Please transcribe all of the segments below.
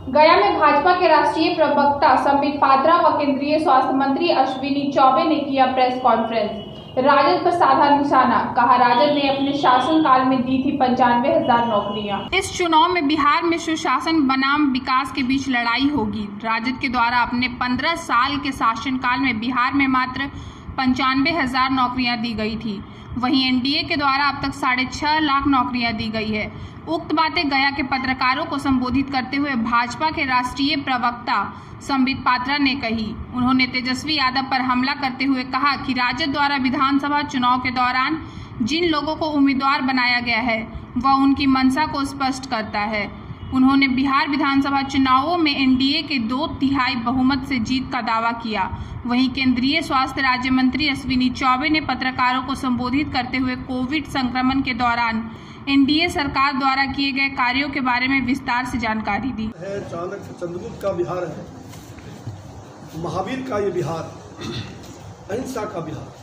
गया में भाजपा के राष्ट्रीय प्रवक्ता संबित पात्रा व केंद्रीय स्वास्थ्य मंत्री अश्विनी चौबे ने किया प्रेस कॉन्फ्रेंस। राजद पर साधा निशाना, कहा राजद ने अपने शासनकाल में दी थी 95,000 नौकरियां। इस चुनाव में बिहार में सुशासन बनाम विकास के बीच लड़ाई होगी। राजद के द्वारा अपने 15 साल के शासनकाल में बिहार में मात्र 95,000 नौकरियां दी गई थी। वहीं एनडीए के द्वारा अब तक 6.5 लाख नौकरियां दी गई है। उक्त बातें गया के पत्रकारों को संबोधित करते हुए भाजपा के राष्ट्रीय प्रवक्ता संबित पात्रा ने कही। उन्होंने तेजस्वी यादव पर हमला करते हुए कहा कि राजद द्वारा विधानसभा चुनाव के दौरान जिन लोगों को उम्मीदवार बनाया गया है वह उनकी मंशा को स्पष्ट करता है। उन्होंने बिहार विधानसभा चुनावों में एनडीए के 2/3 बहुमत से जीत का दावा किया। वहीं केंद्रीय स्वास्थ्य राज्य मंत्री अश्विनी चौबे ने पत्रकारों को संबोधित करते हुए कोविड संक्रमण के दौरान एनडीए सरकार द्वारा किए गए कार्यों के बारे में विस्तार से जानकारी दी। चाणक्य चंद्रगुप्त का बिहार है, महावीर का ये बिहार, अहिंसा का बिहार,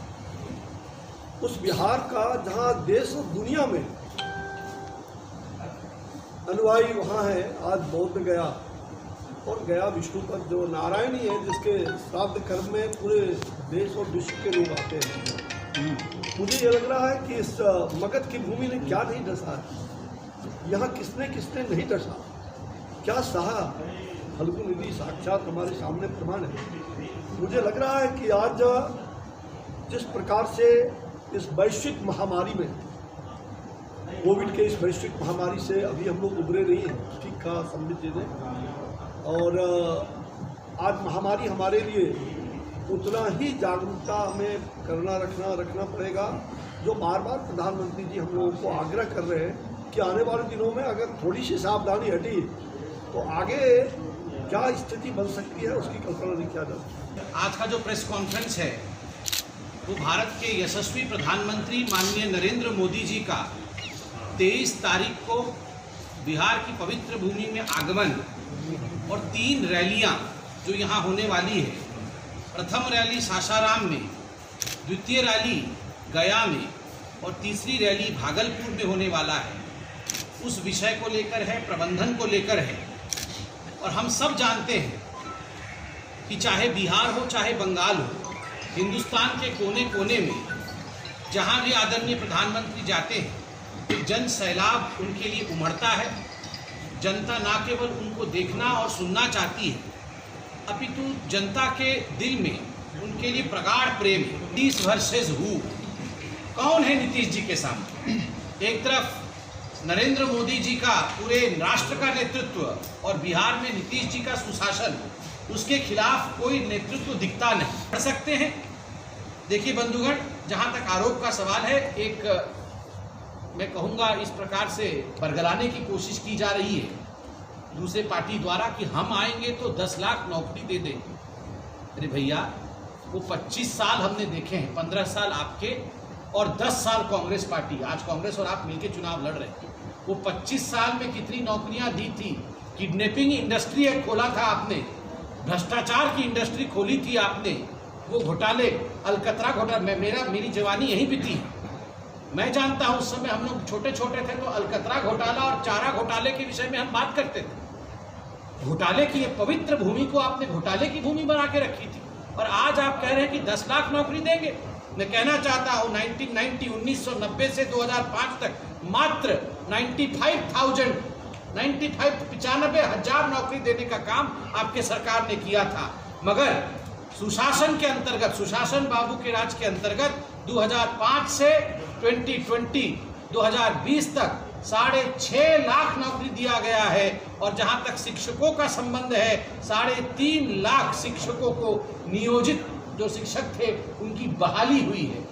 उस बिहार का जहाँ देश और दुनिया में अनुयायी वहाँ है। आज बौद्ध गया और गया विष्णु पर जो नारायणी है, जिसके श्राद्ध कर्म में पूरे देश और विश्व के लोग आते हैं। मुझे ये लग रहा है कि इस मगध की भूमि ने क्या नहीं डसा है, यहाँ किसने किसने नहीं डसा, क्या सहा। फल्गु निधि साक्षात हमारे सामने प्रमाण है। मुझे लग रहा है कि आज जिस प्रकार से इस वैश्विक महामारी में, कोविड के इस वैश्विक महामारी से अभी हम लोग उभरे नहीं हैं, ठीक कहा संबित जी ने। और आज महामारी हमारे लिए उतना ही जागरूकता हमें रखना पड़ेगा, जो बार बार प्रधानमंत्री जी हम लोगों को आग्रह कर रहे हैं कि आने वाले दिनों में अगर थोड़ी सी सावधानी हटी तो आगे क्या स्थिति बन सकती है, उसकी कल्पना नहीं किया जा सकती। आज का जो प्रेस कॉन्फ्रेंस है वो भारत के यशस्वी प्रधानमंत्री माननीय नरेंद्र मोदी जी का 23 तारीख को बिहार की पवित्र भूमि में आगमन और 3 रैलियां जो यहाँ होने वाली है। प्रथम रैली सासाराम में, द्वितीय रैली गया में और तीसरी रैली भागलपुर में होने वाला है। उस विषय को लेकर है, प्रबंधन को लेकर है। और हम सब जानते हैं कि चाहे बिहार हो चाहे बंगाल हो, हिंदुस्तान के कोने कोने में जहाँ भी आदरणीय प्रधानमंत्री जाते हैं जन सैलाब उनके लिए उमड़ता है। जनता ना केवल उनको देखना और सुनना चाहती है, अपितु जनता के दिल में उनके लिए प्रगाढ़ प्रेम है। नीतीश वर्सेस हू, कौन है नीतीश जी के सामने? एक तरफ नरेंद्र मोदी जी का पूरे राष्ट्र का नेतृत्व और बिहार में नीतीश जी का सुशासन, उसके खिलाफ कोई नेतृत्व दिखता नहीं। पढ़ सकते हैं। देखिए बंधुगण, जहाँ तक आरोप का सवाल है, एक मैं कहूँगा इस प्रकार से बरगलाने की कोशिश की जा रही है दूसरे पार्टी द्वारा कि हम आएंगे तो 10 लाख नौकरी दे देंगे। अरे भैया, वो 25 साल हमने देखे हैं, 15 साल आपके और 10 साल कांग्रेस पार्टी। आज कांग्रेस और आप मिलकर चुनाव लड़ रहे हैं। वो 25 साल में कितनी नौकरियां दी थी? किडनैपिंग इंडस्ट्री एक खोला था आपने, भ्रष्टाचार की इंडस्ट्री खोली थी आपने, वो घोटाले, अलकतरा घोटाला। मेरी जवानी यहीं बीती है। मैं जानता हूँ उस समय हम लोग छोटे छोटे थे तो अलकतरा घोटाला और चारा घोटाले के विषय में हम बात करते थे। घोटाले की ये पवित्र भूमि को आपने घोटाले की भूमि बना के रखी थी, और आज आप कह रहे हैं कि 10 लाख नौकरी देंगे। मैं कहना चाहता हूँ 1990 से 2005 तक मात्र 95,000 नौकरी देने का काम आपके सरकार ने किया था। मगर सुशासन के अंतर्गत, सुशासन बाबू के राज के अंतर्गत 2005 से 2020 तक 6.5 लाख नौकरी दिया गया है। और जहां तक शिक्षकों का संबंध है, 3.5 लाख शिक्षकों को नियोजित जो शिक्षक थे उनकी बहाली हुई है।